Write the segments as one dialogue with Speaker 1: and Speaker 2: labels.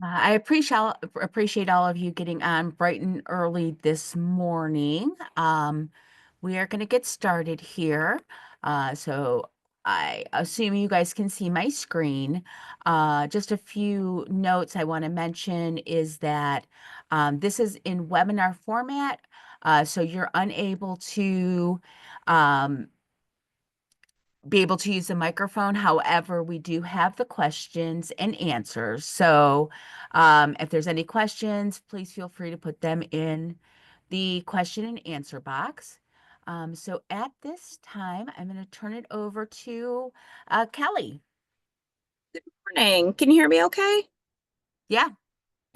Speaker 1: I appreciate all of you getting on bright and early this morning. We are going to get started here. So I assume you guys can see my screen. Just a few notes I want to mention is that this is in webinar format, so you're unable to um, be able to use the microphone. However, we do have the questions and answers. So if there's any questions, please feel free to put them in the question and answer box. So at this time, I'm going to turn it over to Kelly.
Speaker 2: Morning. Can you hear me okay?
Speaker 1: Yeah.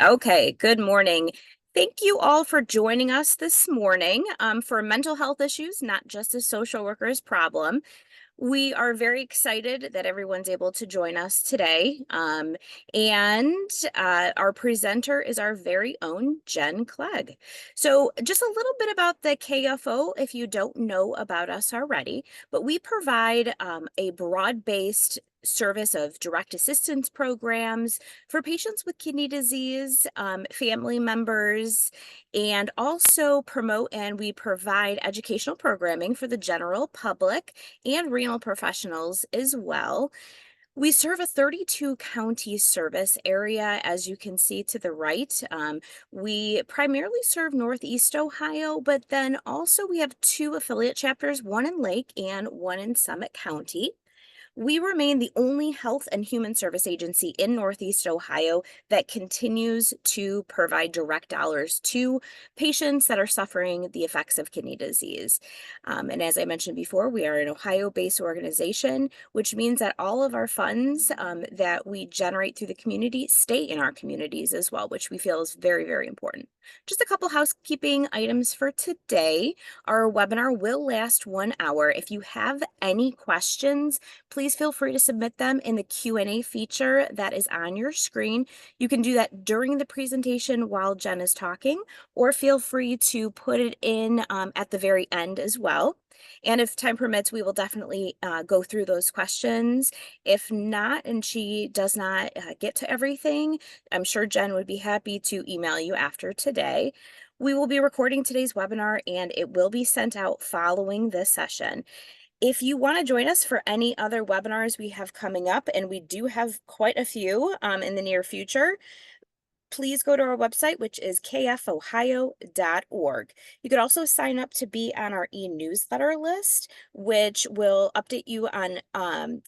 Speaker 2: Okay, good morning. Thank you all for joining us this morning for mental health issues, not just a social worker's problem. We are very excited that everyone's able to join us today. And our presenter is our very own Jen Clegg. So just a little bit about the KFO if you don't know about us already, but we provide a broad-based service of direct assistance programs for patients with kidney disease, family members, and also promote and we provide educational programming for the general public and renal professionals as well. We serve a 32 county service area, as you can see to the right. We primarily serve Northeast Ohio, but then also we have two affiliate chapters, one in Lake and one in Summit County. We remain the only health and human service agency in Northeast Ohio that continues to provide direct dollars to patients that are suffering the effects of kidney disease. And as I mentioned before, we are an Ohio-based organization, which means that all of our funds that we generate through the community stay in our communities as well, which we feel is very, very important. Just a couple housekeeping items for today. Our webinar will last 1 hour. If you have any questions, please feel free to submit them in the Q&A feature that is on your screen. You can do that during the presentation while Jen is talking, or feel free to put it in at the very end as well. And if time permits, we will definitely go through those questions. If not, and she does not get to everything, I'm sure Jen would be happy to email you after today. We will be recording today's webinar and it will be sent out following this session. If you want to join us for any other webinars we have coming up, and we do have quite a few in the near future, please go to our website, which is kfohio.org. You could also sign up to be on our e-newsletter list, which will update you on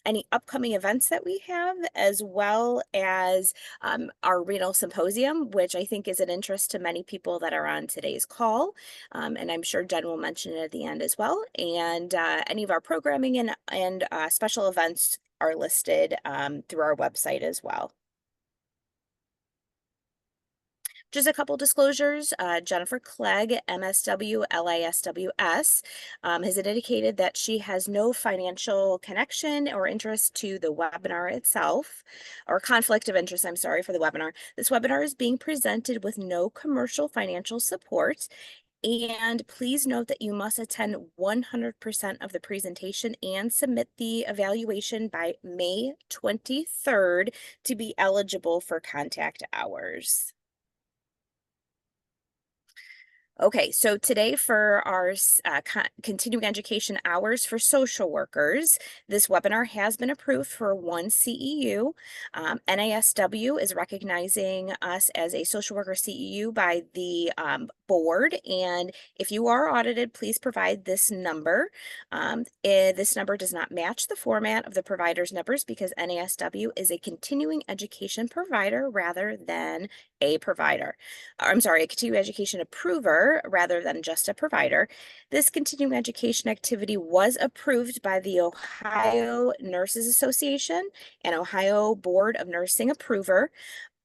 Speaker 2: any upcoming events that we have, as well as our renal symposium, which I think is an interest to many people that are on today's call. And I'm sure Jen will mention it at the end as well. And any of our programming and special events are listed through our website as well. Just a couple disclosures. Jennifer Clegg, MSW, LISW-S, has indicated that she has no financial connection or interest to the webinar itself, or conflict of interest, I'm sorry, for the webinar. This webinar is being presented with no commercial financial support. And please note that you must attend 100% of the presentation and submit the evaluation by May 23rd to be eligible for contact hours. Okay, so today for our continuing education hours for social workers, this webinar has been approved for one CEU. NASW is recognizing us as a social worker CEU by the board, and if you are audited, please provide this number. This number does not match the format of the provider's numbers because NASW is a continuing education provider rather than a provider. I'm sorry, a continuing education approver rather than just a provider. This continuing education activity was approved by the Ohio Nurses Association and Ohio Board of Nursing Approver,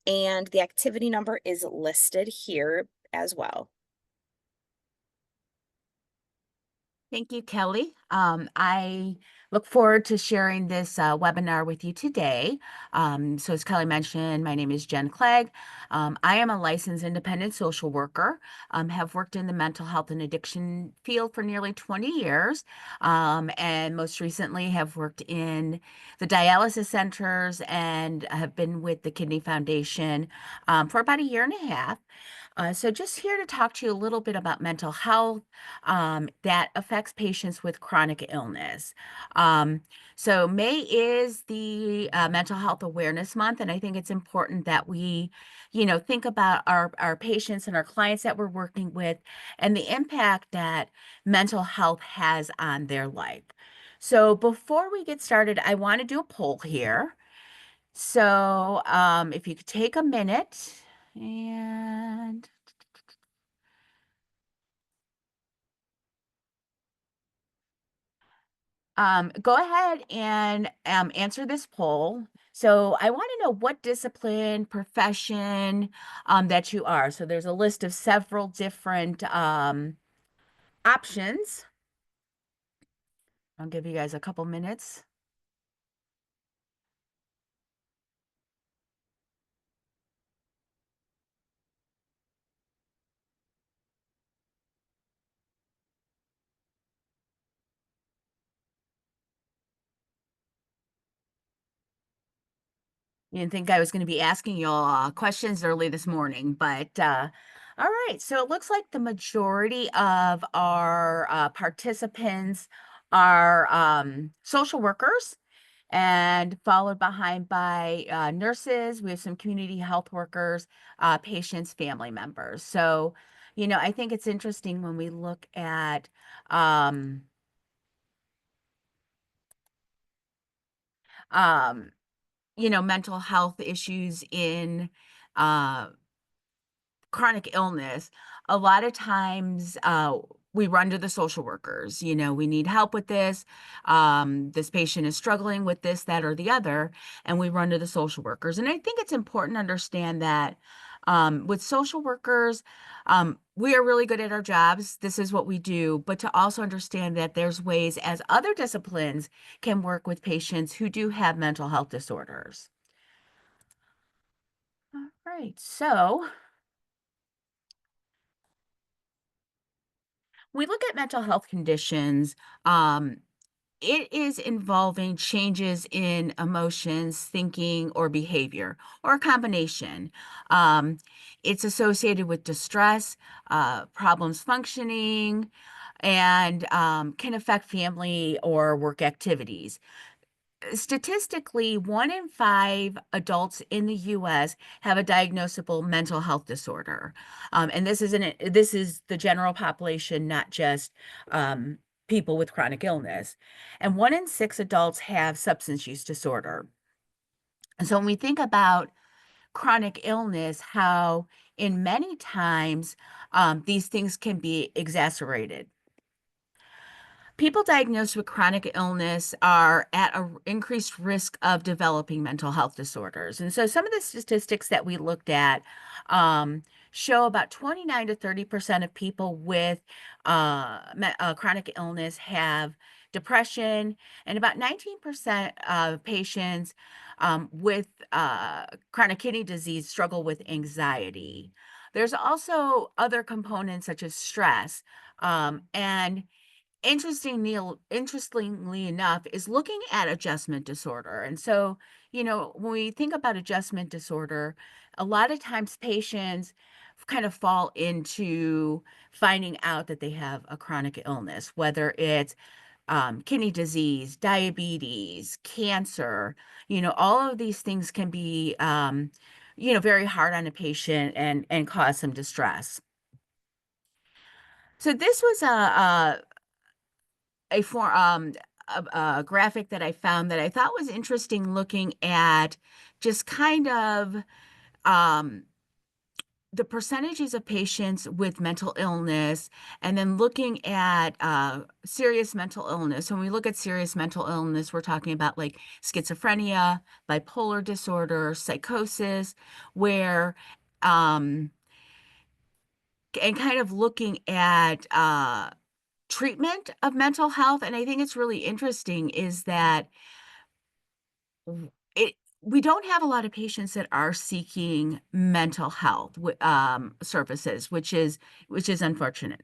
Speaker 2: and the activity number is listed here as well.
Speaker 1: Thank you, Kelly. I Look forward to sharing this webinar with you today. So as Kelly mentioned, my name is Jen Clegg. I am a licensed independent social worker, have worked in the mental health and addiction field for nearly 20 years, and most recently have worked in the dialysis centers and have been with the Kidney Foundation for about a year and a half. So just here to talk to you a little bit about mental health that affects patients with chronic illness. Um, so May is the Mental Health Awareness Month, and I think it's important that we, think about our patients and our clients that we're working with and the impact that mental health has on their life. So before we get started, I want to do a poll here. So if you could take a minute and go ahead and answer this poll. So I want to know what discipline, profession that you are. So there's a list of several different options. I'll give you guys a couple minutes. You didn't think I was going to be asking you all questions early this morning, but all right. So it looks like the majority of our participants are social workers, and followed behind by nurses. We have some community health workers, patients, family members. So, I think it's interesting when we look at um, um, mental health issues in uh, chronic illness, a lot of times we run to the social workers. We need help with this. This patient is struggling with this, that, or the other, and we run to the social workers. And I think it's important to understand that with social workers, we are really good at our jobs. This is what we do, but to also understand that there's ways as other disciplines can work with patients who do have mental health disorders. All right, so we look at mental health conditions. It is involving changes in emotions, thinking, or behavior, or a combination. Um, it's associated with distress, problems functioning, and can affect family or work activities. Statistically, 1 in 5 adults in the US have a diagnosable mental health disorder. And this is the general population, not just people with chronic illness. And 1 in 6 adults have substance use disorder. And so when we think about chronic illness, how in many times these things can be exacerbated. People diagnosed with chronic illness are at an increased risk of developing mental health disorders. And so some of the statistics that we looked at show about 29 to 30% of people with chronic illness have depression, and about 19% of patients with chronic kidney disease struggle with anxiety. There's also other components such as stress. And interestingly enough, is looking at adjustment disorder. And so, when we think about adjustment disorder, a lot of times patients kind of fall into finding out that they have a chronic illness, whether it's kidney disease, diabetes, cancer. All of these things can be, very hard on a patient and cause some distress. So this was a for a graphic that I found that I thought was interesting, looking at just kind of um, the percentages of patients with mental illness, and then looking at serious mental illness. When we look at serious mental illness, we're talking about like schizophrenia, bipolar disorder, psychosis, where um, and kind of looking at treatment of mental health, and I think it's really interesting, is that it we don't have a lot of patients that are seeking mental health services, which is unfortunate.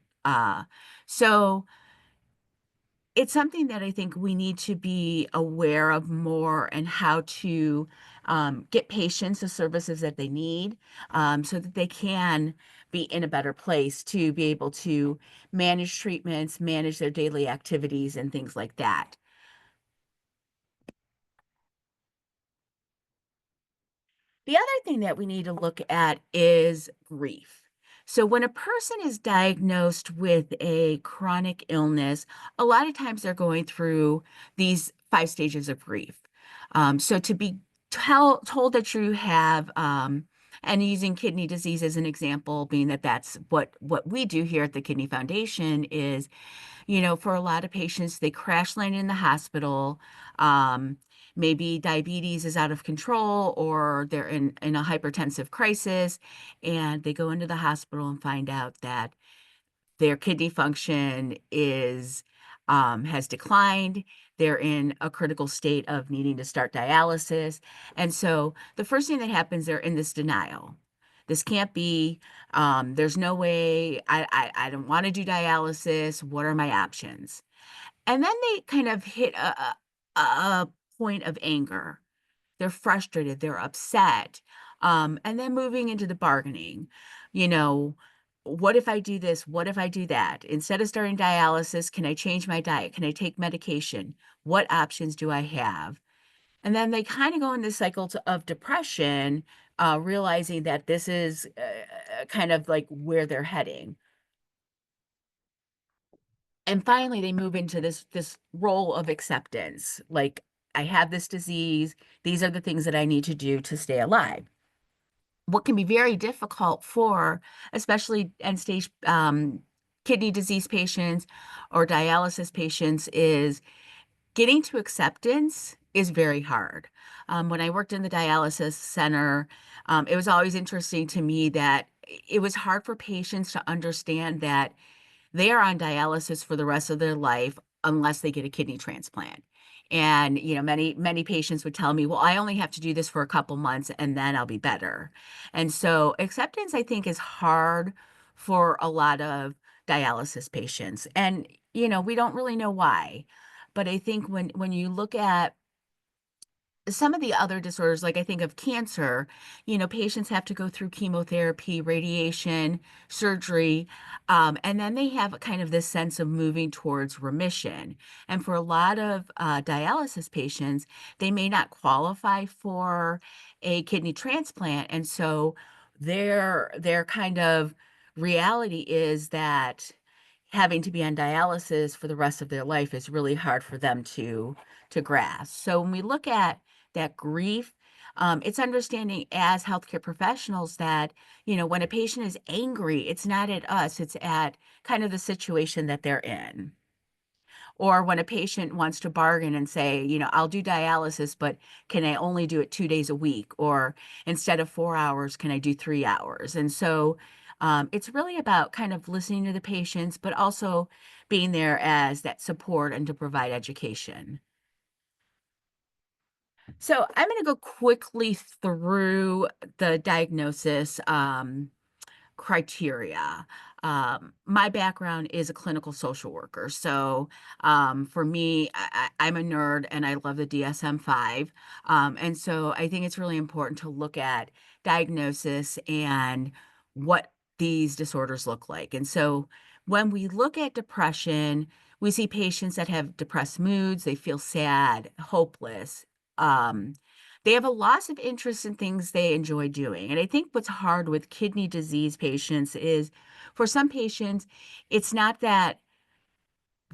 Speaker 1: So it's something that I think we need to be aware of more, and how to get patients the services that they need, so that they can be in a better place to be able to manage treatments, manage their daily activities, and things like that. The other thing that we need to look at is grief. So, when a person is diagnosed with a chronic illness, a lot of times they're going through these 5 stages of grief. So, to be told that you have, and using kidney disease as an example, being that that's what we do here at the Kidney Foundation, is, for a lot of patients, they crash land in the hospital. Um, Maybe diabetes is out of control, or they're in a hypertensive crisis, and they go into the hospital and find out that their kidney function has declined. They're in a critical state of needing to start dialysis. And so the first thing that happens, they're in this denial. This can't be, there's no way, I don't want to do dialysis. What are my options? And then they kind of hit a point of anger. They're frustrated, they're upset. And then moving into the bargaining, you know, what if I do this? What if I do that? Instead of starting dialysis, can I change my diet? Can I take medication? What options do I have? And then they kind of go in this cycle of depression, realizing that this is kind of like where they're heading. And finally, they move into this role of acceptance. Like, I have this disease. These are the things that I need to do to stay alive. What can be very difficult for, especially end stage kidney disease patients or dialysis patients, is getting to acceptance is very hard. When I worked in the dialysis center, it was always interesting to me that it was hard for patients to understand that they are on dialysis for the rest of their life unless they get a kidney transplant. And, many patients would tell me, well, I only have to do this for a couple months and then I'll be better. And so acceptance, I think, is hard for a lot of dialysis patients. And, we don't really know why. But I think when you look at some of the other disorders, like I think of cancer, patients have to go through chemotherapy, radiation, surgery, and then they have kind of this sense of moving towards remission. And for a lot of dialysis patients, they may not qualify for a kidney transplant, and so their kind of reality is that having to be on dialysis for the rest of their life is really hard for them to grasp. So when we look at that grief, it's understanding as healthcare professionals that, when a patient is angry, it's not at us, it's at kind of the situation that they're in. Or when a patient wants to bargain and say, I'll do dialysis, but can I only do it 2 days a week? Or instead of 4 hours, can I do 3 hours? And so it's really about kind of listening to the patients, but also being there as that support and to provide education. So I'm going to go quickly through the diagnosis criteria. My background is a clinical social worker. So for me, I'm a nerd and I love the DSM-5. And so I think it's really important to look at diagnosis and what these disorders look like. And so when we look at depression, we see patients that have depressed moods, they feel sad, hopeless. Um, they have a loss of interest in things they enjoy doing. And I think what's hard with kidney disease patients is, for some patients, it's not that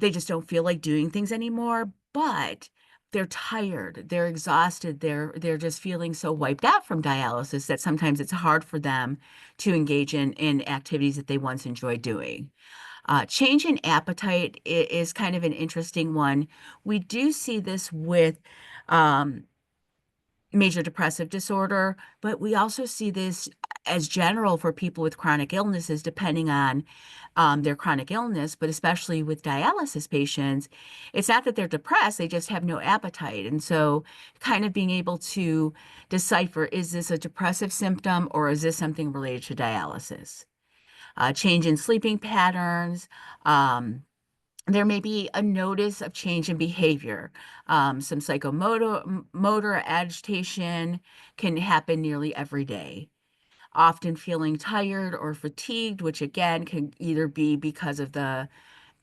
Speaker 1: they just don't feel like doing things anymore, but they're tired, they're exhausted, they're just feeling so wiped out from dialysis that sometimes it's hard for them to engage in activities that they once enjoyed doing. Change in appetite is kind of an interesting one. We do see this with um, major depressive disorder, but we also see this as general for people with chronic illnesses, depending on their chronic illness, but especially with dialysis patients, it's not that they're depressed, they just have no appetite. And so, kind of being able to decipher, is this a depressive symptom or is this something related to dialysis? Change in sleeping patterns. There may be a notice of change in behavior. Some motor agitation can happen nearly every day, often feeling tired or fatigued, which again can either be because of the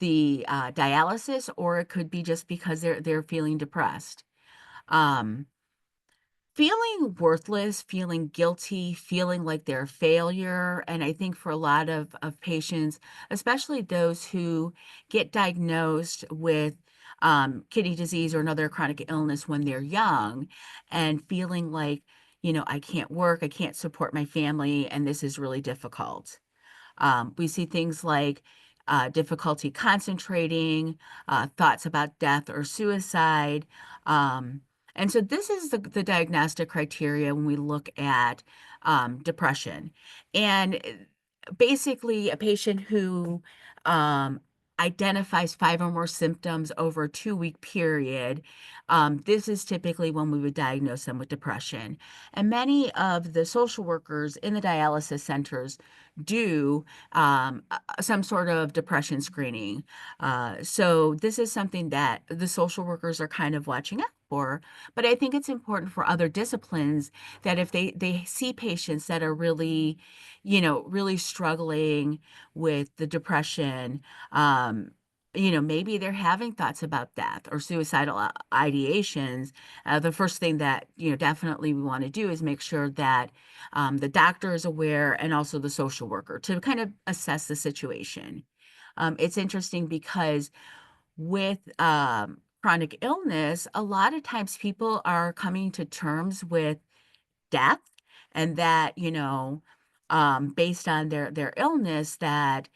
Speaker 1: dialysis, or it could be just because they're feeling depressed. Um, Feeling worthless, feeling guilty, feeling like they're a failure. And I think for a lot of patients, especially those who get diagnosed with kidney disease or another chronic illness when they're young, and feeling like, I can't work, I can't support my family, and this is really difficult. We see things like difficulty concentrating, thoughts about death or suicide. Um, and so this is the diagnostic criteria when we look at depression. And basically, a patient who um, identifies five or more symptoms over a 2-week period, this is typically when we would diagnose them with depression. And many of the social workers in the dialysis centers do some sort of depression screening. So this is something that the social workers are kind of watching out for. But I think it's important for other disciplines that if they see patients that are really, really struggling with the depression, maybe they're having thoughts about death or suicidal ideations. The first thing that, definitely we want to do is make sure that the doctor is aware and also the social worker to kind of assess the situation. It's interesting because with chronic illness, a lot of times people are coming to terms with death, and that, based on their illness, that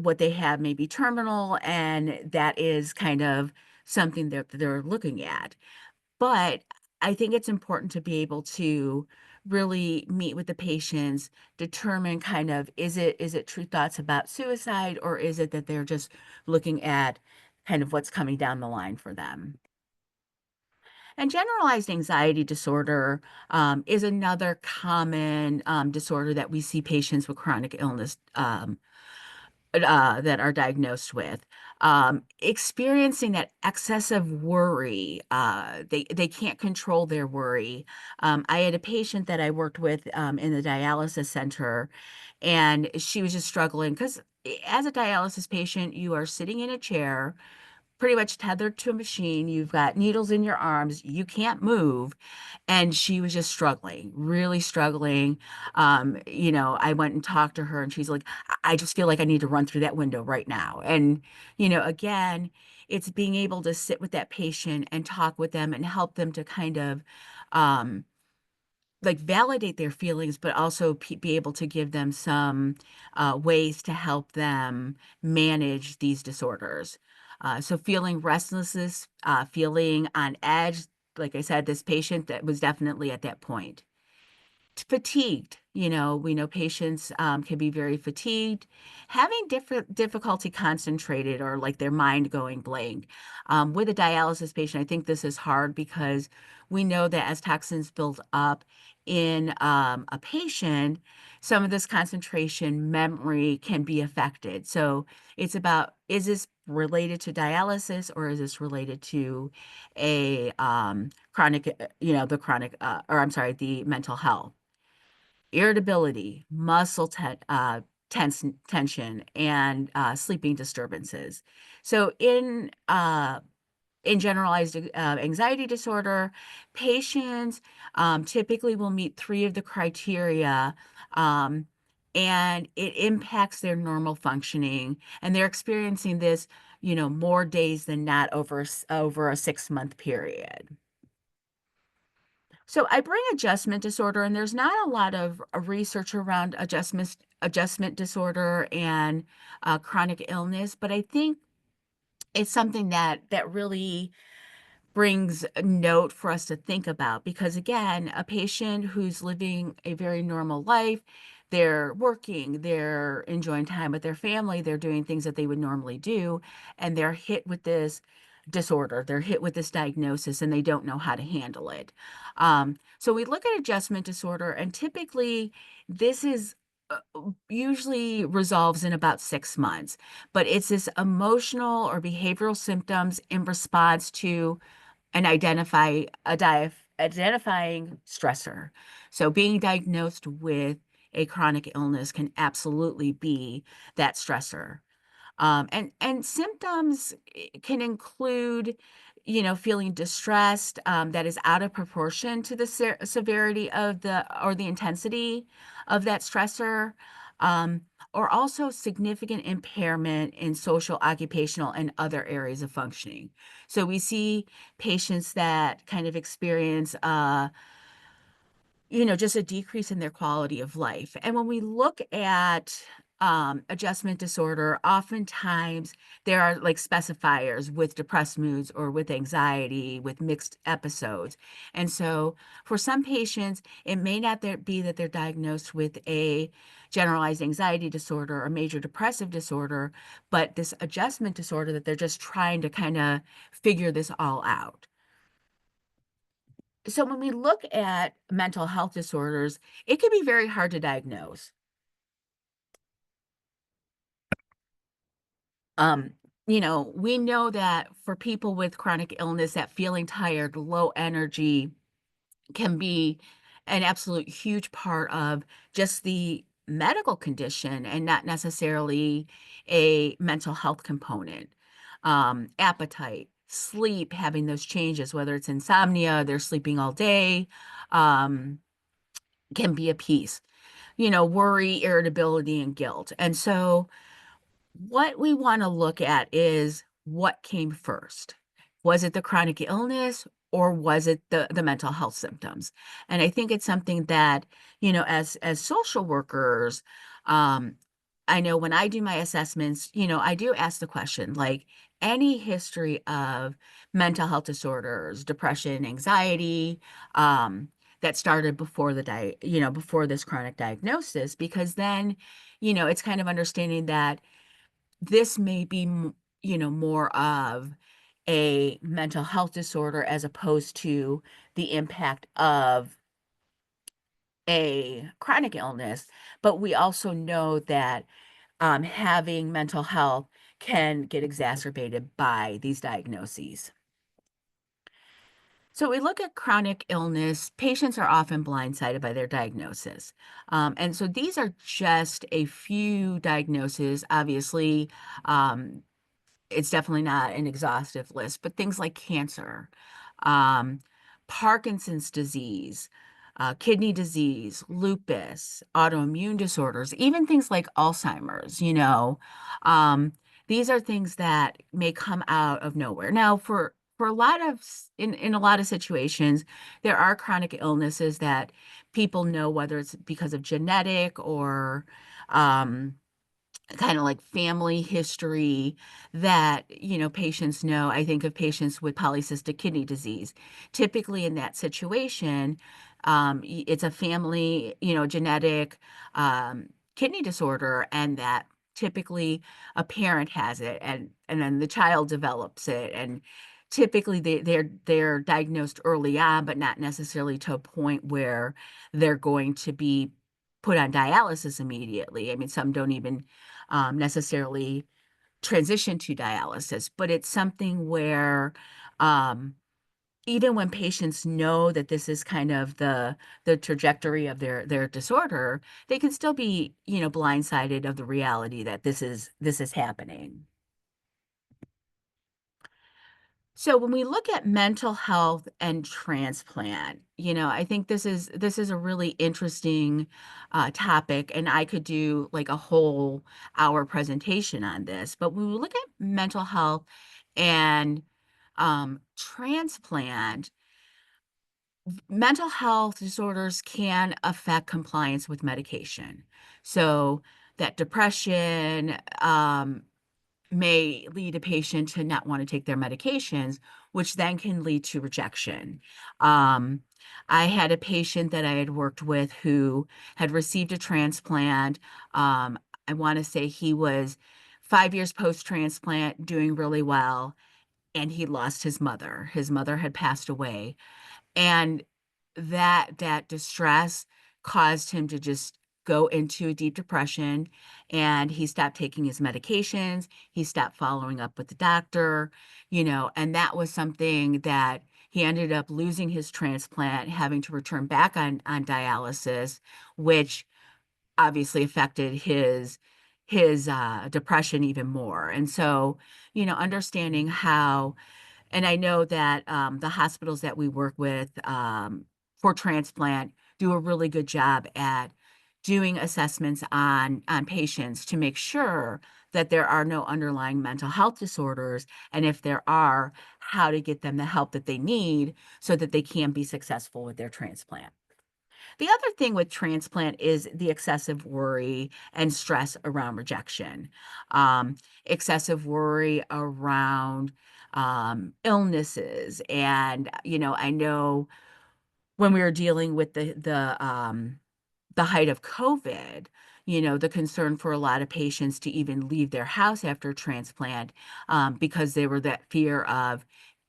Speaker 1: what they have may be terminal, and that is kind of something that they're looking at. But I think it's important to be able to really meet with the patients, determine kind of, is it true thoughts about suicide, or is it that they're just looking at kind of what's coming down the line for them. And generalized anxiety disorder is another common disorder that we see patients with chronic illness that are diagnosed with. Experiencing that excessive worry, they can't control their worry. I had a patient that I worked with in the dialysis center, and she was just struggling because as a dialysis patient, you are sitting in a chair, pretty much tethered to a machine. You've got needles in your arms. You can't move. And she was just struggling, really struggling. I went and talked to her, and she's like, I just feel like I need to run through that window right now. And, again, it's being able to sit with that patient and talk with them and help them to kind of, um, like validate their feelings, but also be able to give them some ways to help them manage these disorders. So feeling restlessness, feeling on edge, like I said, this patient that was definitely at that point. Fatigued. We know patients can be very fatigued, having different difficulty concentrated, or like their mind going blank. With a dialysis patient, I think this is hard because we know that as toxins build up in a patient, some of this concentration memory can be affected. So it's about, is this related to dialysis, or is this related to a chronic, the chronic, or I'm sorry, the mental health? Irritability, tension, and sleeping disturbances. So in generalized anxiety disorder, patients typically will meet three of the criteria, um, and it impacts their normal functioning, and they're experiencing this, more days than not over a 6-month period. So I bring adjustment disorder, and there's not a lot of research around adjustment disorder and chronic illness, but I think it's something that really brings a note for us to think about because, again, a patient who's living a very normal life, they're working, they're enjoying time with their family, they're doing things that they would normally do, and they're hit with this disorder, they're hit with this diagnosis, and they don't know how to handle it. So we look at adjustment disorder, and typically this is usually resolves in about 6 months, but it's this emotional or behavioral symptoms in response to and identifying stressor. So being diagnosed with a chronic illness can absolutely be that stressor. And symptoms can include, feeling distressed, that is out of proportion to the severity of the or the intensity of that stressor, um, or also significant impairment in social, occupational, and other areas of functioning. So we see patients that kind of experience just a decrease in their quality of life. And when we look at adjustment disorder, oftentimes there are like specifiers with depressed moods or with anxiety, with mixed episodes. And so for some patients, it may not be that they're diagnosed with a generalized anxiety disorder or major depressive disorder, but this adjustment disorder that they're just trying to kind of figure this all out. So when we look at mental health disorders, it can be very hard to diagnose. Um, we know that for people with chronic illness, that feeling tired, low energy can be an absolute huge part of just the medical condition and not necessarily a mental health component. Appetite, sleep, having those changes, whether it's insomnia, they're sleeping all day, um, can be a piece. Worry, irritability, and guilt. And so, what we want to look at is what came first. Was it the chronic illness or was it the mental health symptoms? And I think it's something that, as social workers, um, I know when I do my assessments, I do ask the question like any history of mental health disorders, depression, anxiety, that started before before this chronic diagnosis, because then, it's kind of understanding that this may be, more of a mental health disorder as opposed to the impact of a chronic illness. But we also know that having mental health can get exacerbated by these diagnoses. So we look at chronic illness, patients are often blindsided by their diagnosis. And so these are just a few diagnoses. Obviously, um, it's definitely not an exhaustive list, but things like cancer, um, Parkinson's disease, kidney disease, lupus, autoimmune disorders, even things like Alzheimer's, um, these are things that may come out of nowhere. Now, for a lot of in a lot of situations, there are chronic illnesses that people know whether it's because of genetic or um, kind of like family history that, patients know. I think of patients with polycystic kidney disease. Typically in that situation, it's a family, genetic kidney disorder, and that typically a parent has it and then the child develops it. And typically they're diagnosed early on, but not necessarily to a point where they're going to be put on dialysis immediately. I mean, some don't even necessarily transition to dialysis, but it's something where um, even when patients know that this is kind of the trajectory of their disorder, they can still be, blindsided of the reality that this is happening. So when we look at mental health and transplant, I think this is a really interesting topic, and I could do like a whole hour presentation on this. But when we look at mental health and transplant, mental health disorders can affect compliance with medication. So that depression, may lead a patient to not want to take their medications, which then can lead to rejection. Um, I had a patient that I had worked with who had received a transplant. I want to say he was 5 years post-transplant, doing really well, and he lost his mother. His mother had passed away, and that distress caused him to just go into a deep depression, and he stopped taking his medications. He stopped following up with the doctor, and that was something that he ended up losing his transplant, having to return back on dialysis, which obviously affected his depression even more. And so, understanding how, and I know that the hospitals that we work with for transplant do a really good job at doing assessments on patients to make sure that there are no underlying mental health disorders, and if there are, how to get them the help that they need so that they can be successful with their transplant. The other thing with transplant is the excessive worry and stress around rejection, um, excessive worry around illnesses. And, I know when we were dealing with the height of COVID, the concern for a lot of patients to even leave their house after transplant, because they were that fear of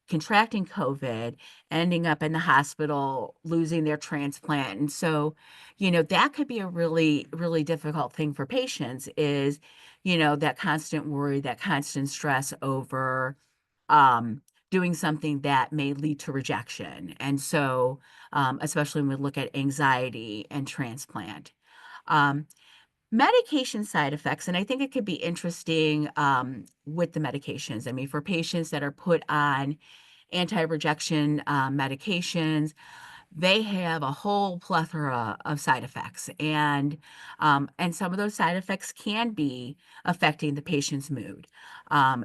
Speaker 1: contracting COVID, ending up in the hospital, losing their transplant. And so, that could be a really, really difficult thing for patients is, that constant worry, that constant stress over doing something that may lead to rejection. And so, especially when we look at anxiety and transplant. Um, Medication side effects, and I think it could be interesting with the medications. I mean, for patients that are put on anti-rejection medications, they have a whole plethora of side effects, and some of those side effects can be affecting the patient's mood.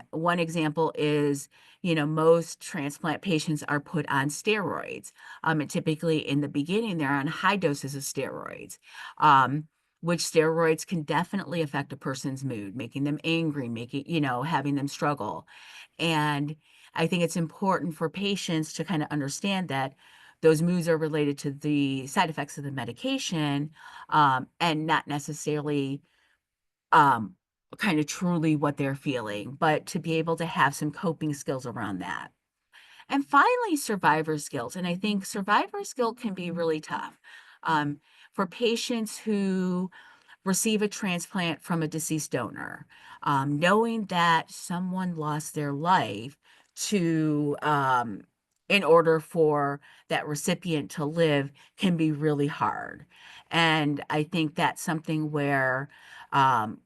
Speaker 1: One example is, most transplant patients are put on steroids, and typically in the beginning they're on high doses of steroids. Which steroids can definitely affect a person's mood, making them angry, having them struggle. And I think it's important for patients to kind of understand that those moods are related to the side effects of the medication, and not necessarily um, kind of truly what they're feeling, but to be able to have some coping skills around that. And finally, survivor skills. And I think survivor skill can be really tough um, for patients who receive a transplant from a deceased donor, knowing that someone lost their life to in order for that recipient to live can be really hard. And I think that's something where,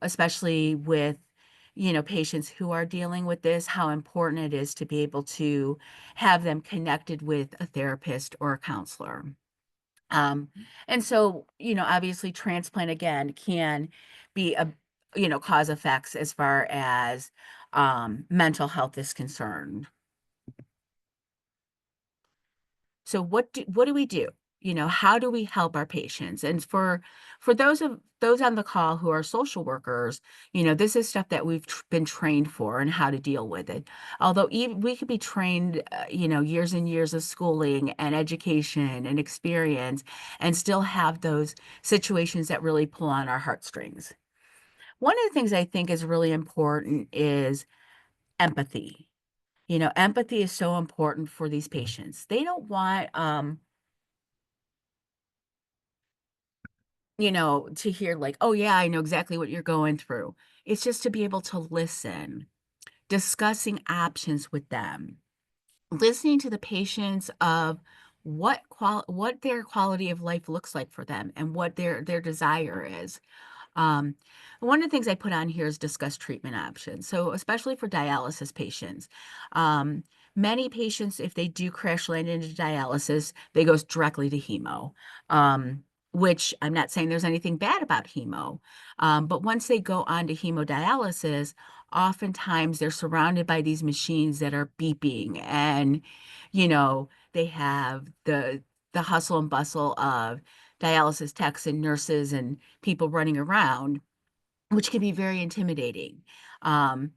Speaker 1: especially with patients who are dealing with this, how important it is to be able to have them connected with a therapist or a counselor. Um, and so, obviously transplant again can be cause effects as far as mental health is concerned. So what do we do? How do we help our patients? And for those on the call who are social workers, this is stuff that we've been trained for and how to deal with it. Although even we could be trained, years and years of schooling and education and experience, and still have those situations that really pull on our heartstrings. One of the things I think is really important is empathy. Empathy is so important for these patients. They don't want to hear like, oh yeah, I know exactly what you're going through. It's just to be able to listen, discussing options with them, listening to the patients of what their quality of life looks like for them and what their desire is. Um, One of the things I put on here is discuss treatment options. So, especially for dialysis patients, um, many patients, if they do crash land into dialysis, they go directly to hemo. Which I'm not saying there's anything bad about hemo, but once they go on to hemodialysis, oftentimes they're surrounded by these machines that are beeping, and they have the hustle and bustle of dialysis techs and nurses and people running around, which can be very intimidating. Um,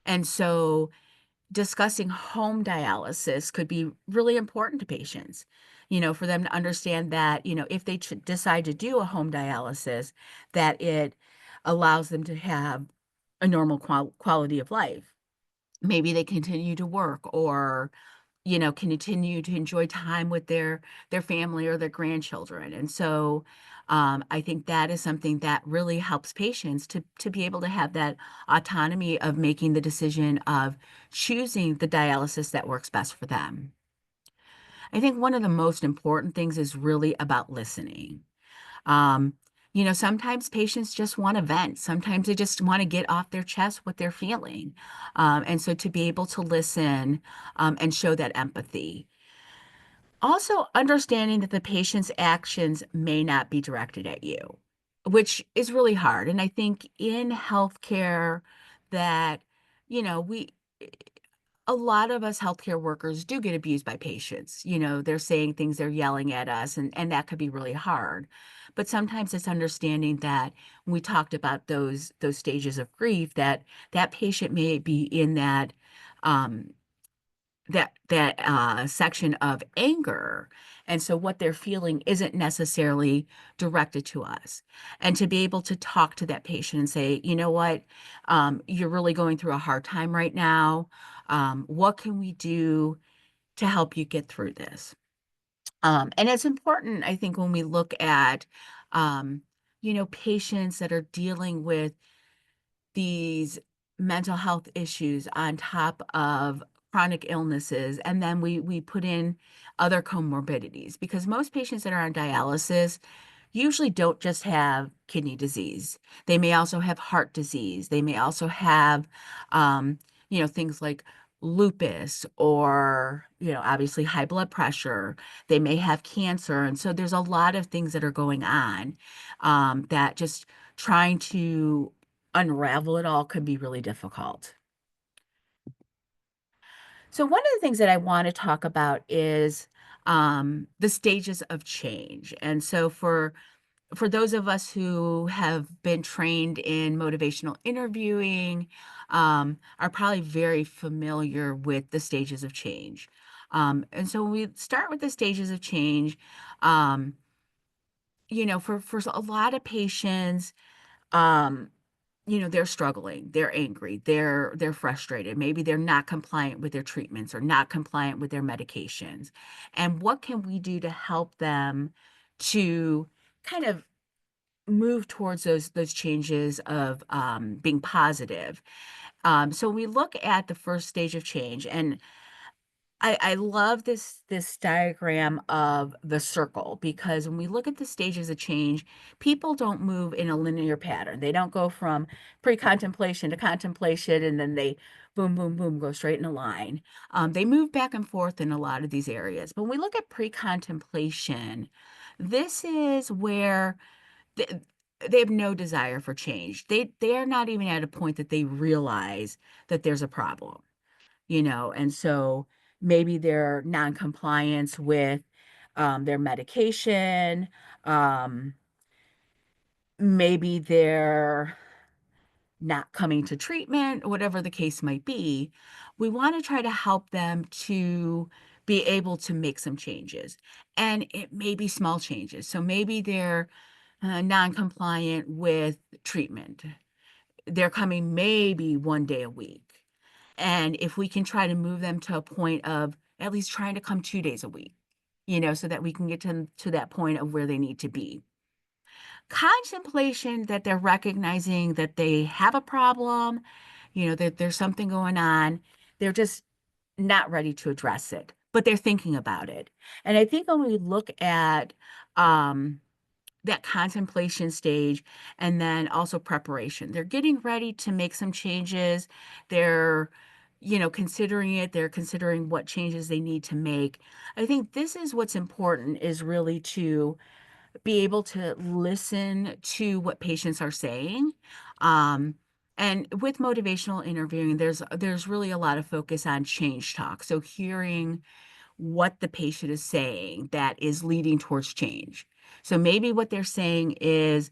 Speaker 1: and so discussing home dialysis could be really important to patients, for them to understand that, if they decide to do a home dialysis, that it allows them to have a normal quality of life. Maybe they continue to work or, continue to enjoy time with their family or their grandchildren. And so I think that is something that really helps patients to be able to have that autonomy of making the decision of choosing the dialysis that works best for them. I think one of the most important things is really about listening. Um, sometimes patients just want to vent. Sometimes they just want to get off their chest what they're feeling. And so to be able to listen and show that empathy. Also, understanding that the patient's actions may not be directed at you, which is really hard. And I think in healthcare that, we a lot of us healthcare workers do get abused by patients. They're saying things, they're yelling at us, and that could be really hard. But sometimes it's understanding that when we talked about those stages of grief, that that patient may be in um, that section of anger. And so what they're feeling isn't necessarily directed to us. And to be able to talk to that patient and say, you know what, you're really going through a hard time right now. What can we do to help you get through this? And it's important, I think, when we look at, um, patients that are dealing with these mental health issues on top of chronic illnesses, and then we put in other comorbidities because most patients that are on dialysis usually don't just have kidney disease. They may also have heart disease. They may also have, um, things like lupus or, obviously high blood pressure. They may have cancer. And so there's a lot of things that are going on that just trying to unravel it all could be really difficult. So one of the things that I want to talk about is the stages of change. And so for those of us who have been trained in motivational interviewing, are probably very familiar with the stages of change. And so when we start with the stages of change, um, for a lot of patients, um, they're struggling, they're angry, they're frustrated. Maybe they're not compliant with their treatments or not compliant with their medications. And what can we do to help them to kind of move towards those changes of being positive? So when we look at the first stage of change, and I love this diagram of the circle because when we look at the stages of change, people don't move in a linear pattern. They don't go from pre-contemplation to contemplation and then they boom, boom, boom, go straight in a line. They move back and forth in a lot of these areas. But when we look at pre-contemplation, this is where th- they have no desire for change. They are not even at a point that they realize that there's a problem, and so maybe their non-compliance with their medication, um, maybe they're not coming to treatment, whatever the case might be. We want to try to help them to be able to make some changes. And it may be small changes. So maybe they're non-compliant with treatment. They're coming maybe 1 day a week. And if we can try to move them to a point of at least trying to come 2 days a week, so that we can get to that point of where they need to be. Contemplation that they're recognizing that they have a problem, that there's something going on. They're just not ready to address it, but they're thinking about it. And I think when we look at um, that contemplation stage and then also preparation. They're getting ready to make some changes. They're, considering it. They're considering what changes they need to make. I think this is what's important is really to be able to listen to what patients are saying. Um, and with motivational interviewing, there's really a lot of focus on change talk. So hearing what the patient is saying that is leading towards change. So maybe what they're saying is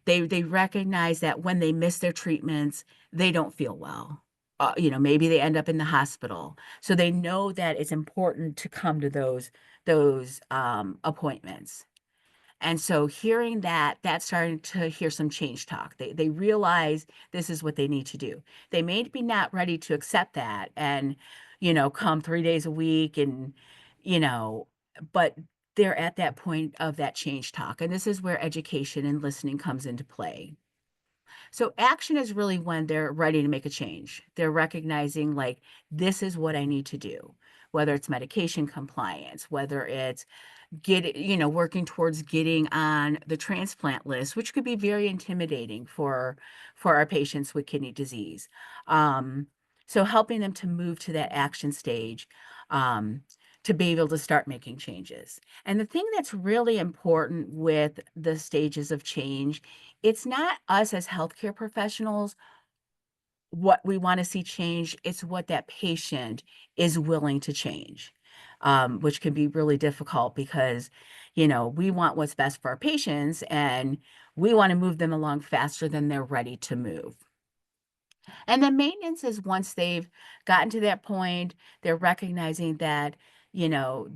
Speaker 1: they recognize that when they miss their treatments, they don't feel well. maybe they end up in the hospital. So they know that it's important to come to those appointments. And so hearing that, that's starting to hear some change talk. They realize this is what they need to do. They may be not ready to accept that and, come 3 days a week and, you know, but they're at that point of that change talk. And this is where education and listening comes into play. So action is really when they're ready to make a change. They're recognizing like this is what I need to do, whether it's medication compliance, whether it's working towards getting on the transplant list, which could be very intimidating for our patients with kidney disease. Um, so helping them to move to that action stage, um, to be able to start making changes. And the thing that's really important with the stages of change, it's not us as healthcare professionals what we want to see change, it's what that patient is willing to change, which can be really difficult because, we want what's best for our patients and we want to move them along faster than they're ready to move. And then maintenance is once they've gotten to that point, they're recognizing that, you know,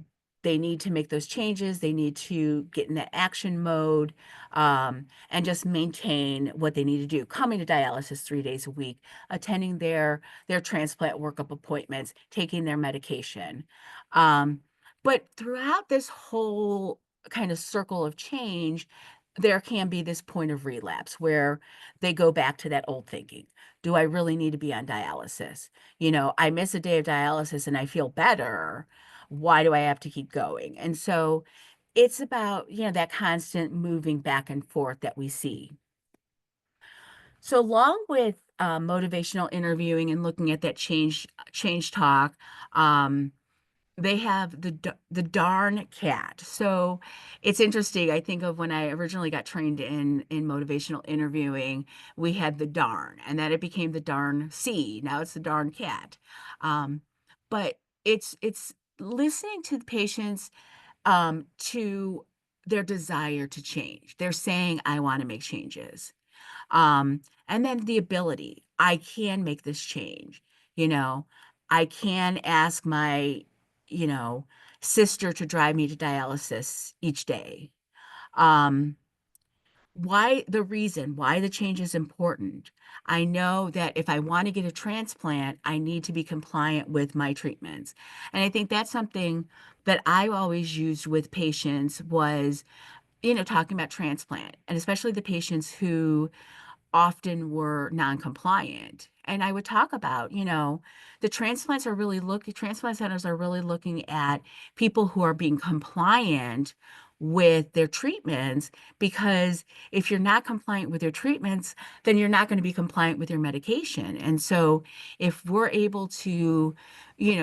Speaker 1: they need to make those changes. They need to get in that action mode, and just maintain what they need to do. Coming to dialysis 3 days a week, attending their transplant workup appointments, taking their medication. Um, but throughout this whole kind of circle of change, there can be this point of relapse where they go back to that old thinking. Do I really need to be on dialysis? I miss a day of dialysis and I feel better. Why do I have to keep going? And so it's about, that constant moving back and forth that we see. So along with motivational interviewing and looking at that change talk, they have the darn cat. So it's interesting. I think of when I originally got trained in motivational interviewing, we had the darn, and then it became the darn C. Now it's the darn cat. Um, but it's listening to the patients, to their desire to change. They're saying, "I want to make changes." And then the ability, I can make this change. You know, I can ask my, you know, sister to drive me to dialysis each day. Um, why the reason why the change is important. I know that if I want to get a transplant, I need to be compliant with my treatments. And I think that's something that I always used with patients was, talking about transplant and especially the patients who often were non-compliant. And I would talk about, the transplant centers are really looking at people who are being compliant with their treatments, because if you're not compliant with your treatments, then you're not going to be compliant with your medication. And so if we're able to,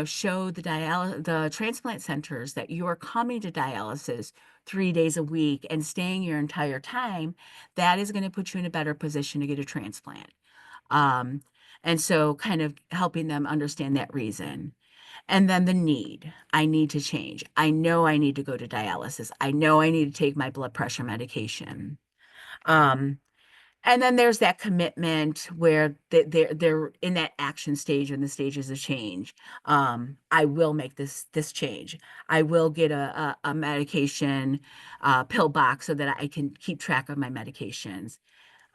Speaker 1: show the transplant centers that you are coming to dialysis 3 days a week and staying your entire time, that is going to put you in a better position to get a transplant. Um, and so kind of helping them understand that reason. And then the need. I need to change. I know I need to go to dialysis. I know I need to take my blood pressure medication. Um, and then there's that commitment where they're in that action stage in the stages of change. I will make this change. I will get a medication pill box so that I can keep track of my medications.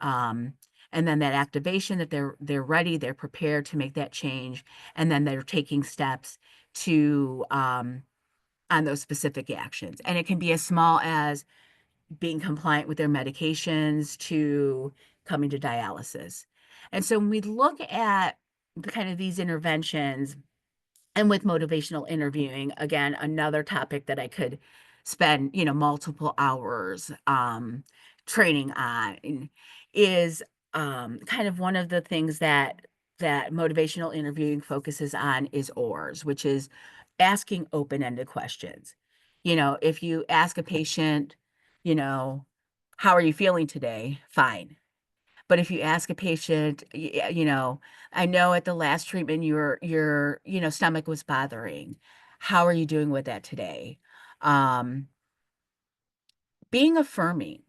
Speaker 1: Um, and then that activation that they're ready, they're prepared to make that change, and then they're taking steps to on those specific actions. And it can be as small as being compliant with their medications to coming to dialysis. And so when we look at the kind of these interventions and with motivational interviewing, again, another topic that I could spend, multiple hours training on is kind of one of the things that motivational interviewing focuses on is ORS, which is asking open-ended questions. If you ask a patient, you know, how are you feeling today? Fine. But if you ask a patient, I know at the last treatment your stomach was bothering. How are you doing with that today? Um, being affirming,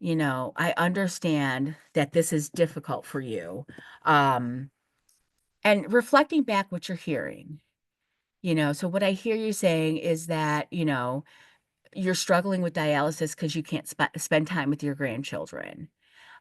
Speaker 1: I understand that this is difficult for you. Um, and reflecting back what you're hearing. So what I hear you saying is that, you're struggling with dialysis because you can't spend time with your grandchildren,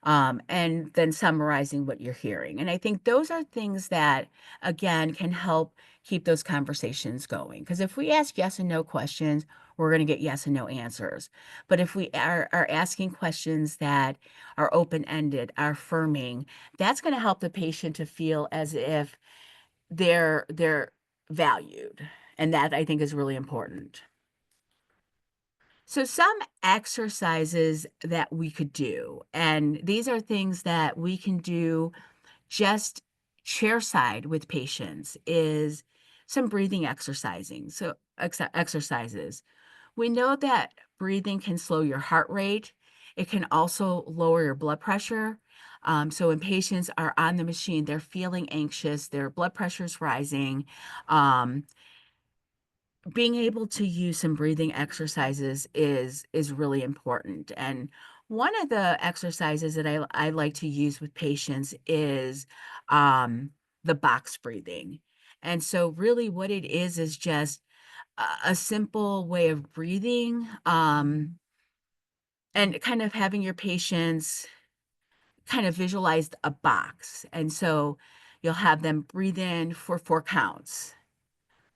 Speaker 1: and then summarizing what you're hearing. And I think those are things that, again, can help keep those conversations going. Because if we ask yes and no questions, we're going to get yes and no answers. But if we are asking questions that are open-ended, are affirming, that's going to help the patient to feel as if they're valued. And that I think is really important. So some exercises that we could do, and these are things that we can do just chairside with patients, is some breathing exercising. So exercises. We know that breathing can slow your heart rate. It can also lower your blood pressure. So when patients are on the machine, they're feeling anxious, their blood pressure is rising. Um, Being able to use some breathing exercises is really important. And one of the exercises that I like to use with patients is the box breathing. And so really what it is just a simple way of breathing, and kind of having your patients kind of visualize a box. And so you'll have them breathe in for 4 counts,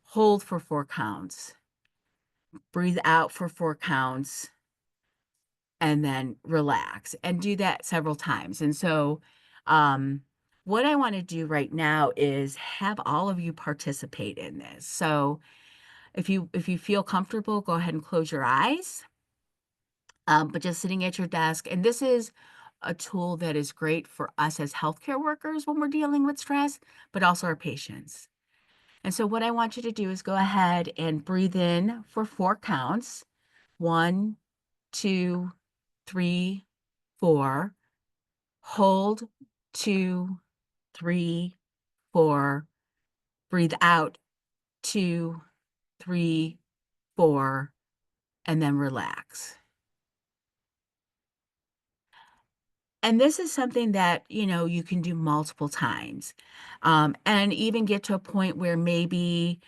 Speaker 1: hold for 4 counts, breathe out for 4 counts, and then relax, and do that several times. And so, what I want to do right now is have all of you participate in this. So if you feel comfortable, go ahead and close your eyes. But just sitting at your desk, and this is a tool that is great for us as healthcare workers when we're dealing with stress, but also our patients. And so what I want you to do is go ahead and breathe in for 4 counts. 1, 2, 3, 4. Hold, 2, 3, 4. Breathe out, 2, 3, 4, and then relax. And this is something that, you can do multiple times, and even get to a point where maybe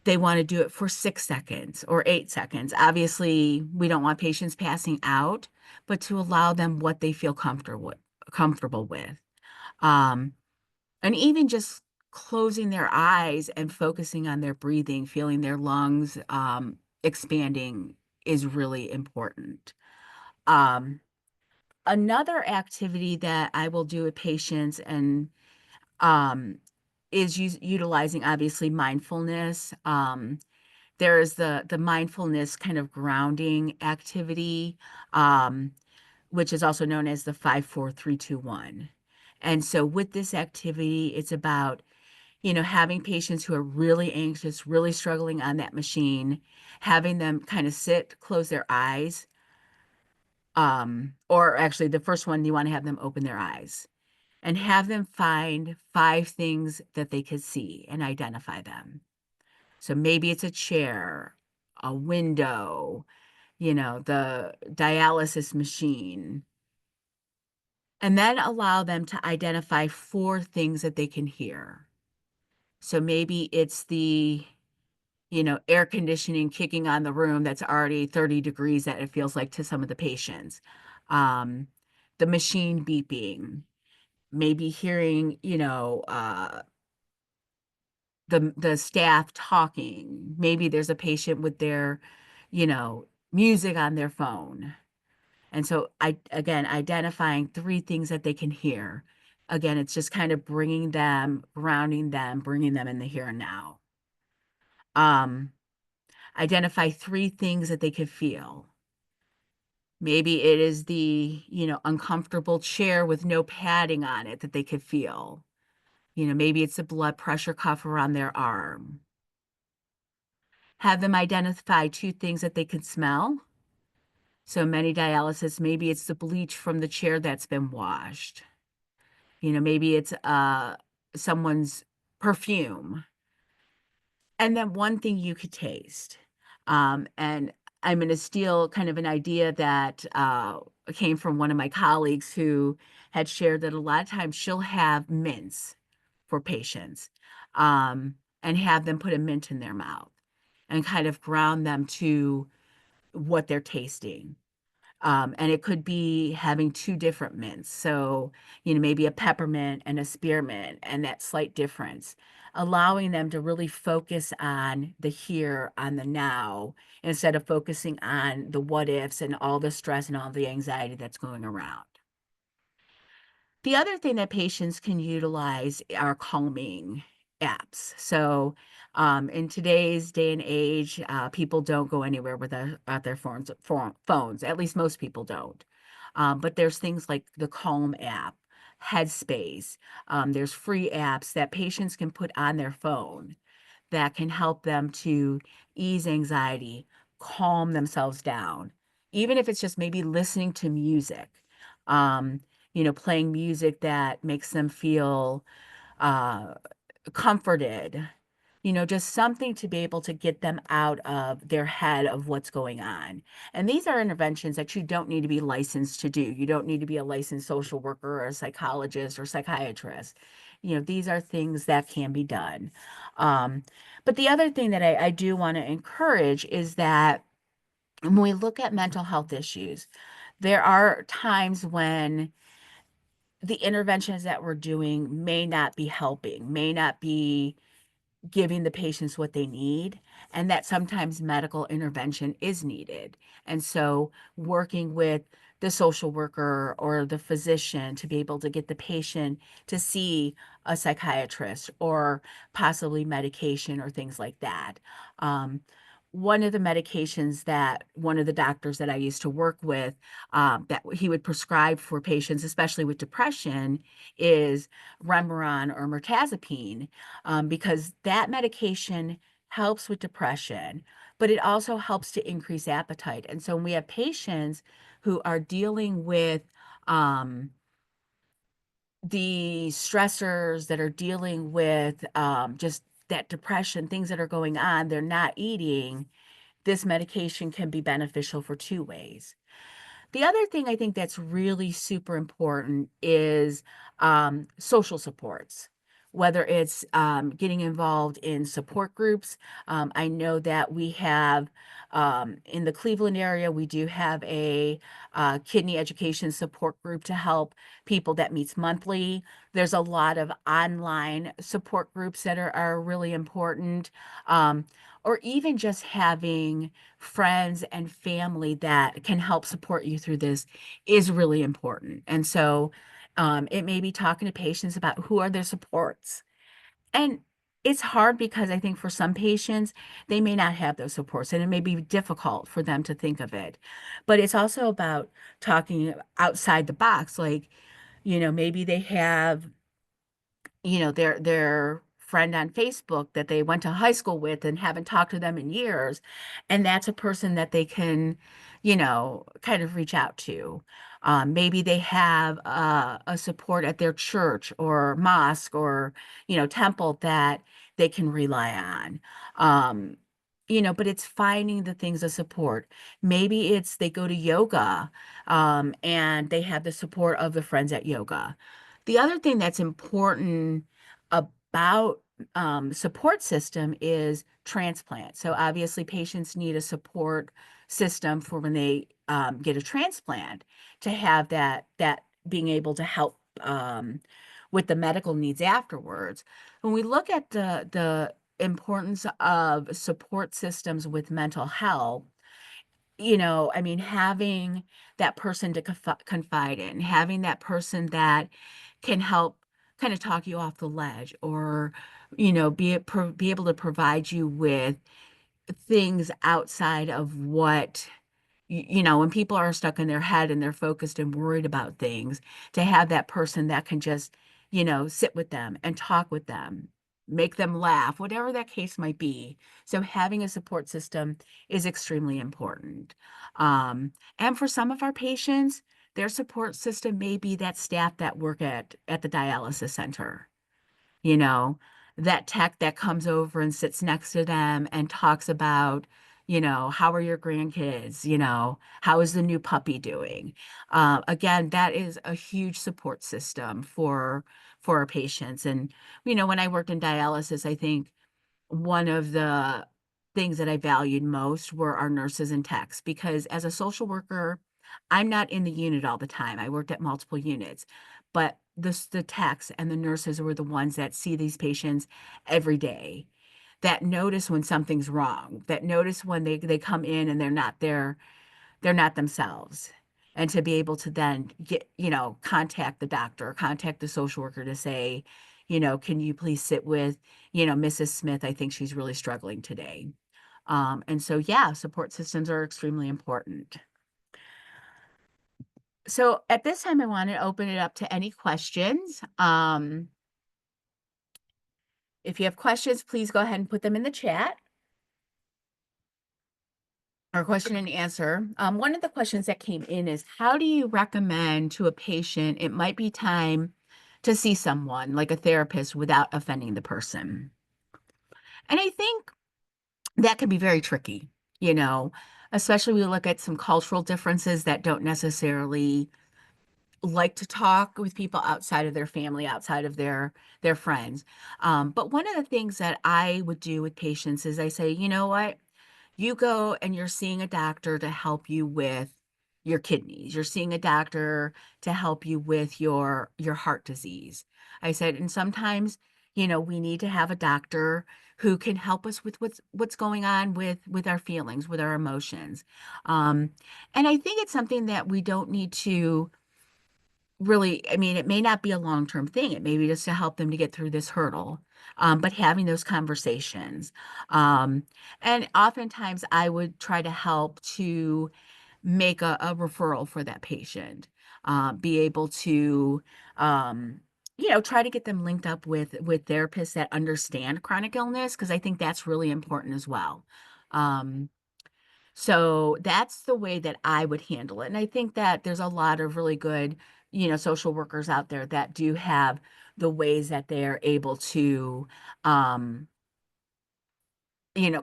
Speaker 1: they want to do it for 6 seconds or 8 seconds. Obviously, we don't want patients passing out, but to allow them what they feel comfortable with. Um, and even just closing their eyes and focusing on their breathing, feeling their lungs expanding is really important. Um, Another activity that I will do with patients and um, is utilizing obviously mindfulness. There is the mindfulness kind of grounding activity, um, which is also known as the 5, 4, 3, 2, 1. And so with this activity, it's about, having patients who are really anxious, really struggling on that machine, having them kind of sit, close their eyes, or actually the first one, you want to have them open their eyes and have them find 5 things that they could see and identify them. So maybe it's a chair, a window, the dialysis machine, and then allow them to identify 4 things that they can hear. So maybe it's the, air conditioning kicking on the room that's already 30 degrees that it feels like to some of the patients. Um, the machine beeping, maybe hearing, the staff talking. Maybe there's a patient with their, music on their phone. And so again, identifying 3 things that they can hear. Again, it's just kind of bringing them, grounding them, bringing them in the here and now. Um, Identify 3 things that they could feel. Maybe it is the, uncomfortable chair with no padding on it that they could feel. Maybe it's the blood pressure cuff around their arm. Have them identify 2 things that they can smell. So many dialysis, maybe it's the bleach from the chair that's been washed. Maybe it's someone's perfume. And then one thing you could taste. And I'm going to steal kind of an idea that came from one of my colleagues who had shared that a lot of times she'll have mints. for patients, um, and have them put a mint in their mouth and kind of ground them to what they're tasting. And it could be having two different mints. So, maybe a peppermint and a spearmint, and that slight difference, allowing them to really focus on the here, on the now, instead of focusing on the what ifs and all the stress and all the anxiety that's going around. The other thing that patients can utilize are calming apps. So, in today's day and age, people don't go anywhere without their phones. At least most people don't. But there's things like the Calm app, Headspace. There's free apps that patients can put on their phone that can help them to ease anxiety, calm themselves down, even if it's just maybe listening to music, um, playing music that makes them feel uh, comforted, just something to be able to get them out of their head of what's going on. And these are interventions that you don't need to be licensed to do. You don't need to be a licensed social worker or a psychologist or psychiatrist. These are things that can be done. Um, but the other thing that I do want to encourage is that when we look at mental health issues, there are times when the interventions that we're doing may not be helping, may not be giving the patients what they need, and that sometimes medical intervention is needed. And so, working with the social worker or the physician to be able to get the patient to see a psychiatrist or possibly medication or things like that. Um, one of the medications that one of the doctors that I used to work with, that he would prescribe for patients, especially with depression, is Remeron or mirtazapine, because that medication helps with depression, but it also helps to increase appetite. And so when we have patients who are dealing with um, the stressors, that are dealing with just that depression, things that are going on, they're not eating, this medication can be beneficial for two ways. The other thing I think that's really super important is social supports, whether it's getting involved in support groups. I know that we have in the Cleveland area, we do have a kidney education support group to help people that meets monthly. There's a lot of online support groups that are really important. Um, or even just having friends and family that can help support you through this is really important. And so it may be talking to patients about who are their supports. And it's hard because I think for some patients, they may not have those supports and it may be difficult for them to think of it. But it's also about talking outside the box. Like, maybe they have their friend on Facebook that they went to high school with and haven't talked to them in years. And that's a person that they can, kind of reach out to. Maybe they have a support at their church or mosque or, temple that they can rely on. Um, but it's finding the things of support. Maybe it's they go to yoga, and they have the support of the friends at yoga. The other thing that's important about support system is transplant. So obviously, patients need a support system for when they get a transplant to have that being able to help with the medical needs afterwards. When we look at the importance of support systems with mental health, I mean, having that person to confide in, having that person that can help kind of talk you off the ledge, or, be able to provide you with things outside of what when people are stuck in their head and they're focused and worried about things, to have that person that can just, sit with them and talk with them, make them laugh, whatever that case might be. So having a support system is extremely important. And for some of our patients, their support system may be that staff that work at the dialysis center, you know, that tech that comes over and sits next to them and talks about, how are your grandkids? How is the new puppy doing? Again, that is a huge support system for our patients. And, when I worked in dialysis, I think one of the things that I valued most were our nurses and techs, because as a social worker, I'm not in the unit all the time. I worked at multiple units, but the techs and the nurses were the ones that see these patients every day, that notice when something's wrong, that notice when they come in and they're not themselves. And to be able to then contact the doctor, contact the social worker to say, can you please sit with, Mrs. Smith? I think she's really struggling today. And so, yeah, support systems are extremely important. So at this time, I want to open it up to any questions. If you have questions, please go ahead and put them in the chat. Or question and answer. One of the questions that came in is, how do you recommend to a patient it might be time to see someone like a therapist without offending the person? And I think that can be very tricky, you know, especially we look at some cultural differences that don't necessarily like to talk with people outside of their family, outside of their friends. But one of the things that I would do with patients is I say, you know what? You go and you're seeing a doctor to help you with your kidneys. You're seeing a doctor to help you with your heart disease. I said, and sometimes, we need to have a doctor who can help us with what's going on with our feelings, with our emotions. Um, and I think it's something that we don't need to really, I mean, it may not be a long-term thing. It may be just to help them to get through this hurdle. But having those conversations. Um, and oftentimes I would try to help to make a referral for that patient, be able to, um, try to get them linked up with therapists that understand chronic illness, because I think that's really important as well. Um, so that's the way that I would handle it. And I think that there's a lot of really good, social workers out there that do have the ways that they're able to, um,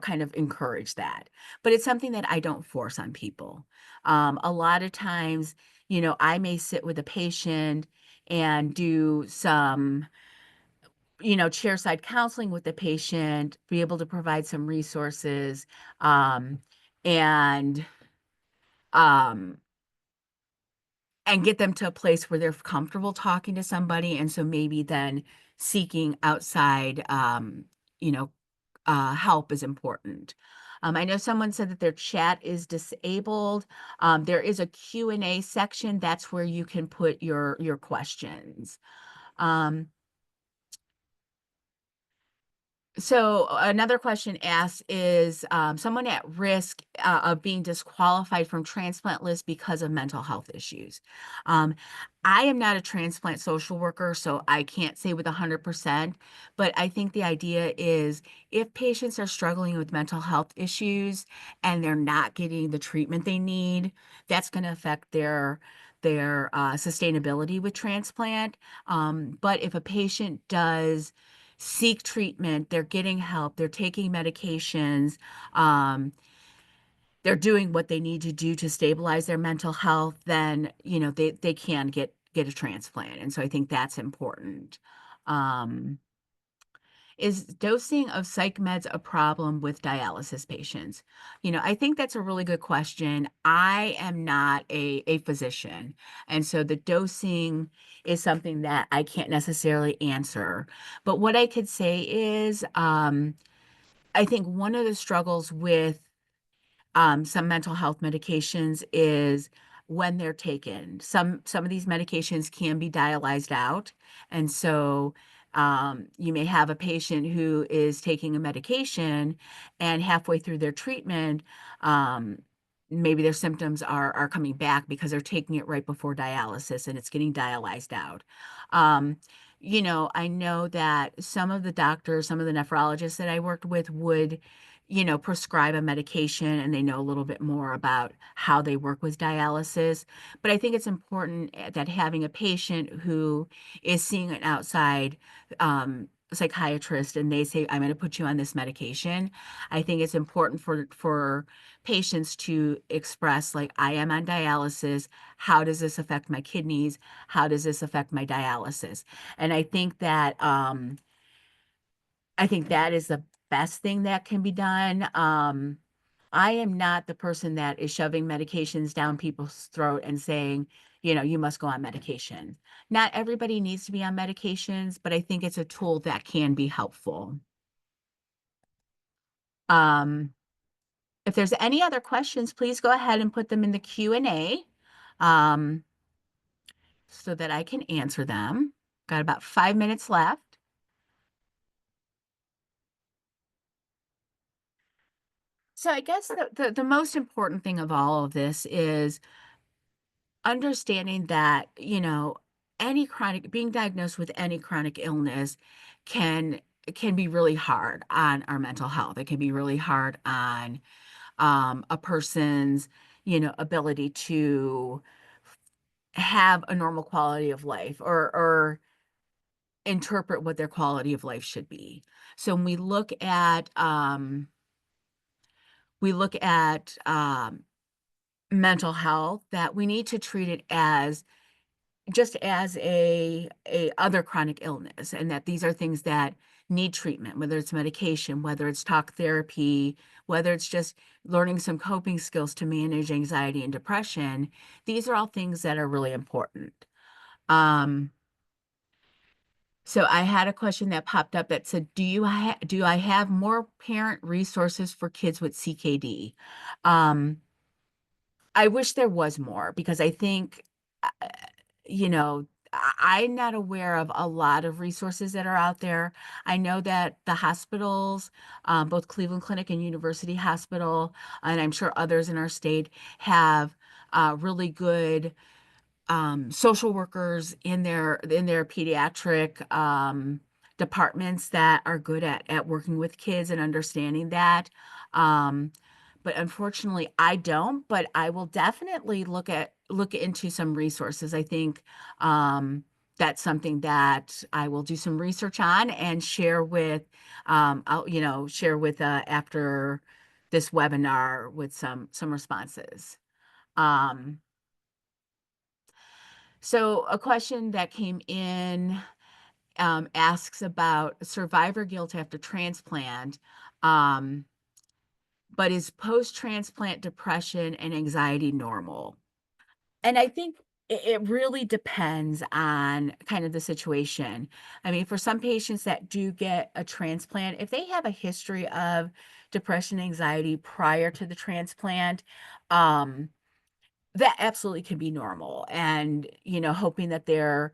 Speaker 1: kind of encourage that. But it's something that I don't force on people. A lot of times, I may sit with a patient and do some, chairside counseling with the patient, be able to provide some resources, um, and um, and get them to a place where they're comfortable talking to somebody. And so maybe then seeking outside, you know, help is important. I know someone said that their chat is disabled. There is a Q&A section. That's where you can put your questions. Um, So another question asked is, someone at risk of being disqualified from transplant list because of mental health issues. Um, I am not a transplant social worker, so I can't say with 100%, but I think the idea is if patients are struggling with mental health issues and they're not getting the treatment they need, that's going to affect their sustainability with transplant. But if a patient does seek treatment, they're getting help, they're taking medications, um, they're doing what they need to do to stabilize their mental health, then, they can get a transplant. And so I think that's important. Um, is dosing of psych meds a problem with dialysis patients? I think that's a really good question. I am not a physician, and so the dosing is something that I can't necessarily answer. But what I could say is, I think one of the struggles with some mental health medications is when they're taken. Some of these medications can be dialyzed out, and so you may have a patient who is taking a medication, and halfway through their treatment, um, maybe their symptoms are coming back because they're taking it right before dialysis, and it's getting dialyzed out. Um, I know that some of the doctors, some of the nephrologists that I worked with would prescribe a medication and they know a little bit more about how they work with dialysis. But I think it's important that having a patient who is seeing an outside psychiatrist and they say, I'm going to put you on this medication, I think it's important for patients to express, like, I am on dialysis. How does this affect my kidneys? How does this affect my dialysis? And I think that is the best thing that can be done. I am not the person that is shoving medications down people's throat and saying, you must go on medication. Not everybody needs to be on medications, but I think it's a tool that can be helpful. Um, if there's any other questions, please go ahead and put them in the Q&A, um, so that I can answer them. Got about 5 minutes left. So I guess the most important thing of all of this is understanding that, being diagnosed with any chronic illness can can be really hard on our mental health. It can be really hard on a person's, ability to have a normal quality of life, or interpret what their quality of life should be. So when we look at mental health, that we need to treat it as just as a other chronic illness, and that these are things that need treatment, whether it's medication, whether it's talk therapy, whether it's just learning some coping skills to manage anxiety and depression. These are all things that are really important. Um, so I had a question that popped up that said, do I have more parent resources for kids with CKD? Um, I wish there was more, because I think, uh, I'm not aware of a lot of resources that are out there. I know that the hospitals, both Cleveland Clinic and University Hospital, and I'm sure others in our state, have really good social workers in their pediatric departments that are good at working with kids and understanding that. Um, but unfortunately, I don't. But I will definitely look into some resources. I think that's something that I will do some research on and share with, share with after this webinar with some responses. Um, so a question that came in asks about survivor guilt after transplant, um, but is post-transplant depression and anxiety normal? And I think it really depends on kind of the situation. I mean, for some patients that do get a transplant, if they have a history of depression, anxiety prior to the transplant, um, that absolutely can be normal. And, hoping that they're,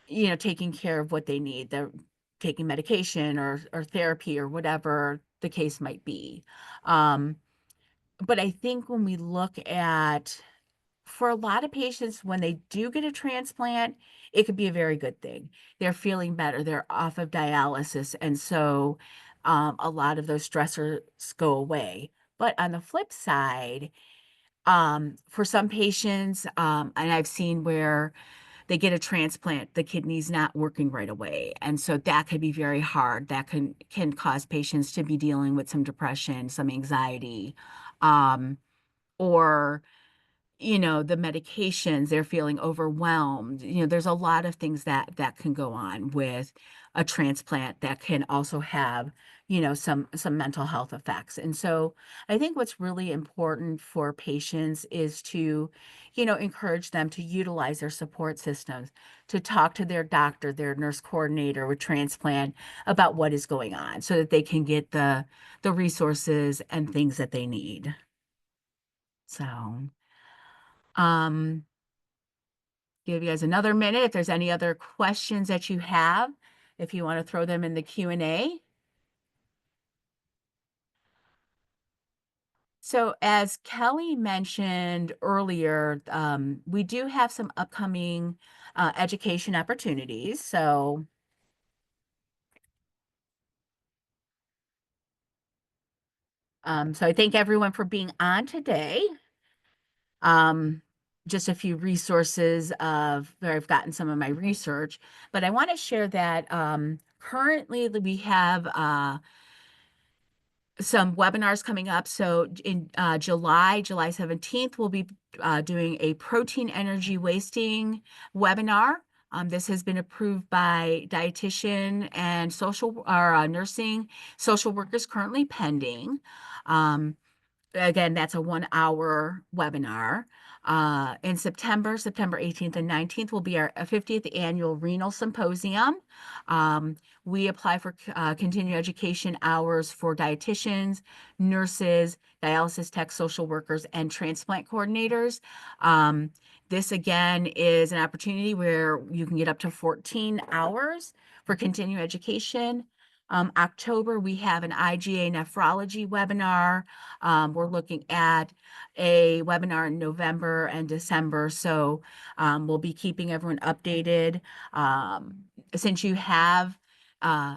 Speaker 1: taking care of what they need. They're taking medication or therapy or whatever the case might be. Um, but I think when we look at, for a lot of patients, when they do get a transplant, it could be a very good thing. They're feeling better. They're off of dialysis. And so a lot of those stressors go away. But on the flip side, for some patients, and I've seen where they get a transplant, the kidney's not working right away. And so that could be very hard. That can cause patients to be dealing with some depression, some anxiety, or the medications, they're feeling overwhelmed. There's a lot of things that can go on with a transplant that can also have, some mental health effects. And so I think what's really important for patients is to, encourage them to utilize their support systems, to talk to their doctor, their nurse coordinator with transplant about what is going on so that they can get the resources and things that they need. So, um, give you guys another minute if there's any other questions that you have, if you want to throw them in the Q&A. So as Kelly mentioned earlier, we do have some upcoming education opportunities. So I thank everyone for being on today. Um, just a few resources of where I've gotten some of my research, but I want to share that Currently, we have some webinars coming up. So in July 17th, we'll be doing a protein energy wasting webinar. This has been approved by dietitian and social or nursing social workers currently pending. Um, Again, that's a 1 hour webinar. In September 18th and 19th will be our 50th annual renal symposium. We apply for continuing education hours for dietitians, nurses, dialysis tech, social workers, and transplant coordinators. This again is an opportunity where you can get up to 14 hours for continuing education. October, we have an IgA nephrology webinar. We're looking at a webinar in November and December, so we'll be keeping everyone updated. Since you have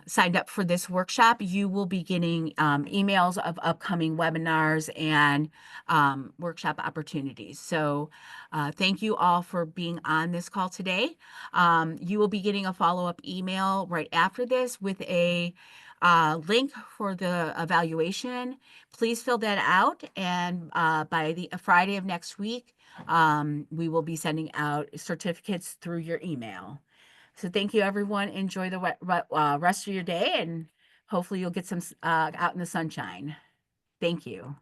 Speaker 1: signed up for this workshop, you will be getting emails of upcoming webinars and workshop opportunities. So thank you all for being on this call today. You will be getting a follow-up email right after this with a link for the evaluation. Please fill that out, and by the Friday of next week, we will be sending out certificates through your email. So thank you, everyone. Enjoy the rest of your day, and hopefully you'll get some out in the sunshine. Thank you.